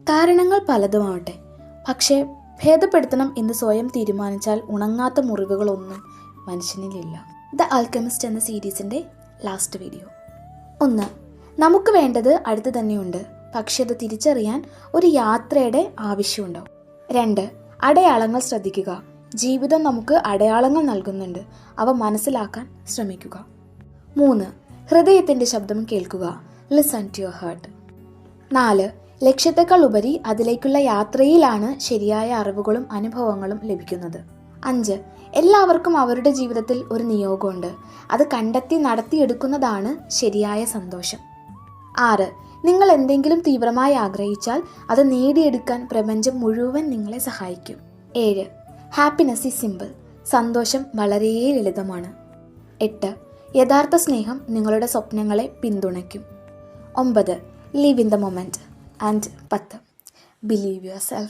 കാരണങ്ങൾ പലതുമാവട്ടെ, പക്ഷേ ഭേദപ്പെടുത്തണം എന്ന് സ്വയം തീരുമാനിച്ചാൽ ഉണങ്ങാത്ത മുറിവുകളൊന്നും മനുഷ്യനിലില്ല. ദ ആൽക്കെമിസ്റ്റ് എന്ന സീരീസിൻ്റെ ലാസ്റ്റ് വീഡിയോ. 1. നമുക്ക് വേണ്ടത് അടുത്ത് തന്നെയുണ്ട്, പക്ഷെ അത് തിരിച്ചറിയാൻ ഒരു യാത്രയുടെ ആവശ്യമുണ്ടാവും. 2. അടയാളങ്ങൾ ശ്രദ്ധിക്കുക. ജീവിതം നമുക്ക് അടയാളങ്ങൾ നൽകുന്നുണ്ട്, അവ മനസ്സിലാക്കാൻ ശ്രമിക്കുക. 3. ഹൃദയത്തിൻ്റെ ശബ്ദം കേൾക്കുക. Listen to your heart. 4. ലക്ഷ്യത്തെക്കാൾ ഉപരി അതിലേക്കുള്ള യാത്രയിലാണ് ശരിയായ അറിവുകളും അനുഭവങ്ങളും ലഭിക്കുന്നത്. 5. എല്ലാവർക്കും അവരുടെ ജീവിതത്തിൽ ഒരു നിയോഗമുണ്ട്, അത് കണ്ടെത്തി നടത്തിയെടുക്കുന്നതാണ് ശരിയായ സന്തോഷം. 6. നിങ്ങൾ എന്തെങ്കിലും തീവ്രമായി ആഗ്രഹിച്ചാൽ അത് നേടിയെടുക്കാൻ പ്രപഞ്ചം മുഴുവൻ നിങ്ങളെ സഹായിക്കും. 7. Happiness is simple. സന്തോഷം വളരെ ലളിതമാണ്. 8. യഥാർത്ഥ സ്നേഹം നിങ്ങളുടെ സ്വപ്നങ്ങളെ പിന്തുണയ്ക്കും. 9. Live in the moment. And 10. Believe your self.